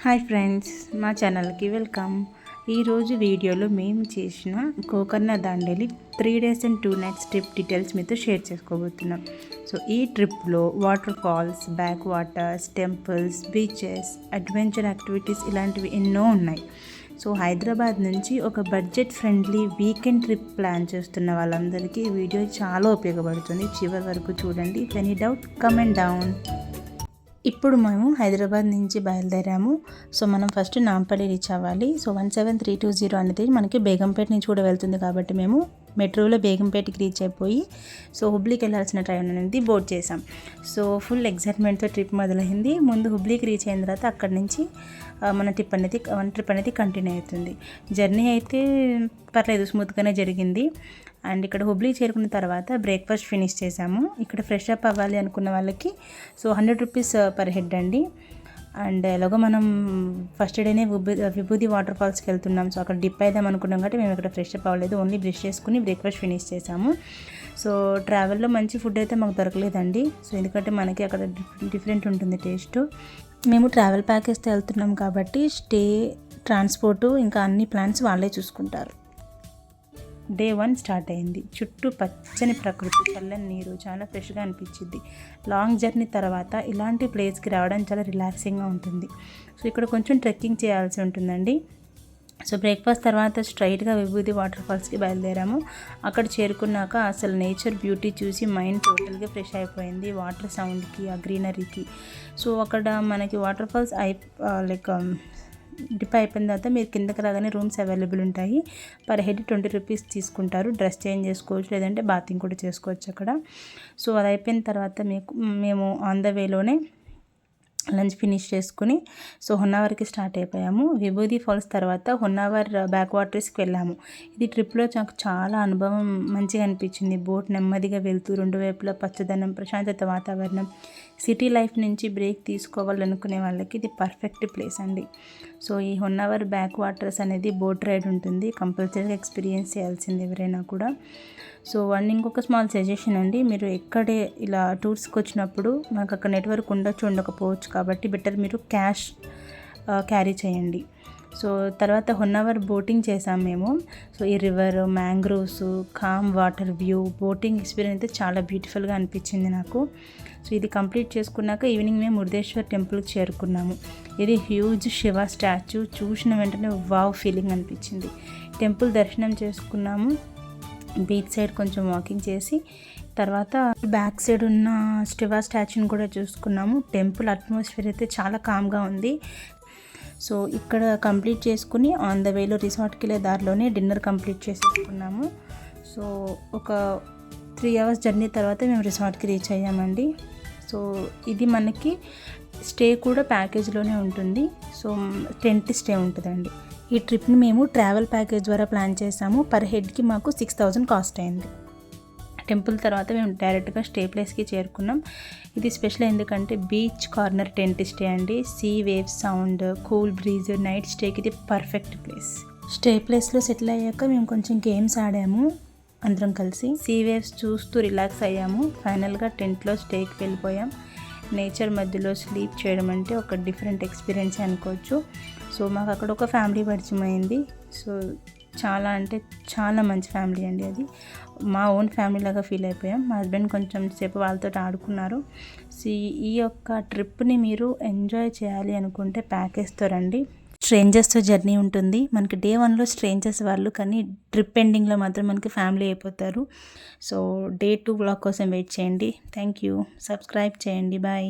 Hi friends, మా ఛానల్కి welcome. ఈరోజు వీడియోలో మేము చేసిన Gokarna Dandeli 3 days and 2 nights trip details మీతో షేర్ చేసుకోబోతున్నాం. సో ఈ ట్రిప్లో waterfalls, backwaters, temples, beaches, adventure activities ఇలాంటివి ఎన్నో ఉన్నాయి. సో హైదరాబాద్ నుంచి ఒక budget friendly weekend trip plan చేస్తున్న వాళ్ళందరికీ ఈ వీడియో చాలా ఉపయోగపడుతుంది. చివరి వరకు చూడండి. If any doubt comment down. ఇప్పుడు మేము హైదరాబాద్ నుంచి బయలుదేరాము. సో మనం ఫస్ట్ నాంపల్లి రీచ్ అవ్వాలి. సో 17320 అనేది మనకి బేగంపేట నుంచి కూడా వెళ్తుంది కాబట్టి మేము మెట్రోలో బేగంపేటకి రీచ్ అయిపోయి సో హుబ్లీకి వెళ్ళాల్సిన ట్రైన్ అనేది బోర్డ్ చేసాం. సో ఫుల్ ఎగ్జైట్మెంట్తో ట్రిప్ మొదలైంది. ముందు హుబ్లీకి రీచ్ అయిన తర్వాత అక్కడి నుంచి మన ట్రిప్ అనేది కంటిన్యూ అవుతుంది. జర్నీ అయితే పర్లేదు, స్మూత్గానే జరిగింది. అండ్ ఇక్కడ హుబ్లీ చేరుకున్న తర్వాత బ్రేక్ఫాస్ట్ ఫినిష్ చేసాము. ఇక్కడ ఫ్రెష్ అప్ అవ్వాలి అనుకున్న వాళ్ళకి సో 100 రూపీస్ పర్ హెడ్ అండి. అండ్ ఎలాగో మనం ఫస్ట్ డేనే విభూది వాటర్ ఫాల్స్కి వెళ్తున్నాం. సో అక్కడ డిప్ అయిదాం అనుకున్నాం కాబట్టి మేము ఇక్కడ ఫ్రెష్ అప్ అవ్వలేదు, ఓన్లీ బ్రష్ చేసుకుని బ్రేక్ఫాస్ట్ ఫినిష్ చేసాము. సో ట్రావెల్లో మంచి ఫుడ్ అయితే మాకు దొరకలేదండి. సో ఎందుకంటే మనకి అక్కడ డిఫరెంట్ ఉంటుంది టేస్ట్. మేము ట్రావెల్ ప్యాకేజ్తో వెళ్తున్నాం కాబట్టి స్టే, ట్రాన్స్పోర్టు ఇంకా అన్ని ప్లాన్స్ వాళ్ళే చూసుకుంటారు. డే 1 స్టార్ట్ అయింది. చుట్టూ పచ్చని ప్రకృతి, చల్లని నీరు, చాలా ఫ్రెష్గా అనిపించింది. లాంగ్ జర్నీ తర్వాత ఇలాంటి ప్లేస్కి రావడం చాలా రిలాక్సింగ్గా ఉంటుంది. సో ఇక్కడ కొంచెం ట్రెక్కింగ్ చేయాల్సి ఉంటుందండి. సో బ్రేక్ఫాస్ట్ తర్వాత స్ట్రైట్గా విభూది వాటర్ ఫాల్స్కి బయలుదేరాము. అక్కడ చేరుకున్నాక అసలు నేచర్ బ్యూటీ చూసి మైండ్ టోటల్గా ఫ్రెష్ అయిపోయింది. వాటర్ సౌండ్కి, ఆ గ్రీనరీకి. సో అక్కడ మనకి వాటర్ ఫాల్స్ డిప్ అయిపోయిన తర్వాత మీరు కిందకి రాగానే రూమ్స్ అవైలబుల్ ఉంటాయి. పర్ హెడ్ 20 రూపీస్ తీసుకుంటారు. డ్రెస్ చేంజ్ చేసుకోవచ్చు, లేదంటే బాతింగ్ కూడా చేసుకోవచ్చు అక్కడ. సో అది అయిపోయిన తర్వాత మేము ఆన్ ద వేలోనే లంచ్ ఫినిష్ చేసుకుని సో హొన్నావర్కి స్టార్ట్ అయిపోయాము. విభూది ఫాల్స్ తర్వాత హొన్నావర్ బ్యాక్ వాటర్స్కి వెళ్ళాము. ఇది ట్రిప్లో నాకు చాలా అనుభవం మంచిగా అనిపించింది. బోట్ నెమ్మదిగా వెళ్తూ రెండు వైపులా పచ్చదనం, ప్రశాంతత వాతావరణం. సిటీ లైఫ్ నుంచి బ్రేక్ తీసుకోవాలనుకునే వాళ్ళకి ఇది పర్ఫెక్ట్ ప్లేస్ అండి. సో ఈ హొన్నావర్ బ్యాక్ వాటర్స్ అనేది బోట్ రైడ్ ఉంటుంది, కంపల్సరీగా ఎక్స్పీరియన్స్ చేయాల్సింది ఎవరైనా కూడా. సో ఇంకొక స్మాల్ సజెషన్ అండి, మీరు ఎక్కడే ఇలా టూర్స్కి వచ్చినప్పుడు మనకు అక్కడ నెట్వర్క్ ఉండకపోవచ్చు కాబట్టి బెటర్ మీరు క్యాష్ క్యారీ చేయండి. సో తర్వాత హొన్నావర్ బోటింగ్ చేసాం మేము. సో ఈ river, mangroves, calm water view, boating experience అయితే చాలా బ్యూటిఫుల్గా అనిపించింది నాకు. సో ఇది కంప్లీట్ చేసుకున్నాక ఈవినింగ్ మేము మురుదేశ్వర్ టెంపుల్కి చేరుకున్నాము. ఇది హ్యూజ్ శివ స్టాచ్యూ. చూసిన వెంటనే వావ్ ఫీలింగ్ అనిపించింది. టెంపుల్ దర్శనం చేసుకున్నాము. బీచ్ సైడ్ కొంచెం వాకింగ్ చేసి తర్వాత బ్యాక్ సైడ్ ఉన్న శివ స్టాచ్యూని కూడా చూసుకున్నాము. టెంపుల్ అట్మాస్ఫియర్ అయితే చాలా కామ్గా ఉంది. సో ఇక్కడ కంప్లీట్ చేసుకుని ఆన్ ద వేలో రిసార్ట్కి వెళ్ళే దారిలోనే డిన్నర్ కంప్లీట్ చేసుకున్నాము. సో ఒక 3 hours జర్నీ తర్వాత మేము రిసార్ట్కి రీచ్ అయ్యామండి. సో ఇది మనకి స్టే కూడా ప్యాకేజ్లోనే ఉంటుంది. సో టెంట్ స్టే ఉంటుందండి. ఈ ట్రిప్ని మేము ట్రావెల్ ప్యాకేజ్ ద్వారా ప్లాన్ చేసాము. పర్ హెడ్కి మాకు 6000 కాస్ట్ అయింది. టెంపుల్ తర్వాత మేము డైరెక్ట్గా స్టే ప్లేస్కి చేరుకున్నాం. ఇది స్పెషల్ ఎందుకంటే బీచ్ కార్నర్ టెంట్ స్టే అండి. Sea wave sound, cool breeze, night స్టేకి ఇది పర్ఫెక్ట్ ప్లేస్. స్టే ప్లేస్లో సెటిల్ అయ్యాక మేము కొంచెం గేమ్స్ ఆడాము అందరం కలిసి. సీ వేవ్స్ చూస్తూ రిలాక్స్ అయ్యాము. ఫైనల్గా టెంట్లో స్టేకి వెళ్ళిపోయాం. నేచర్ మధ్యలో స్లీప్ చేయడం అంటే ఒక డిఫరెంట్ ఎక్స్పీరియన్స్ అనుకోవచ్చు. సో మాకు అక్కడ ఒక ఫ్యామిలీ పరిచయం అయింది. సో చాలా అంటే చాలా మంచి ఫ్యామిలీ అండి. అది మా ఓన్ ఫ్యామిలీ లాగా ఫీల్ అయిపోయాం. మా హస్బెండ్ కొంచెం సేపు వాళ్ళతో ఆడుకున్నారు. సో ఈ యొక్క ట్రిప్ని మీరు ఎంజాయ్ చేయాలి అనుకుంటే ప్యాకేజ్తో రండి. స్ట్రేంజర్స్తో జర్నీ ఉంటుంది. మనకి డే 1లో స్ట్రేంజర్స్ వాళ్ళు, కానీ ట్రిప్ ఎండింగ్లో మాత్రం మనకి ఫ్యామిలీ అయిపోతారు. సో డే 2 వ్లాగ్ కోసం వెయిట్ చేయండి. Thank you. సబ్స్క్రైబ్ చేయండి. బాయ్.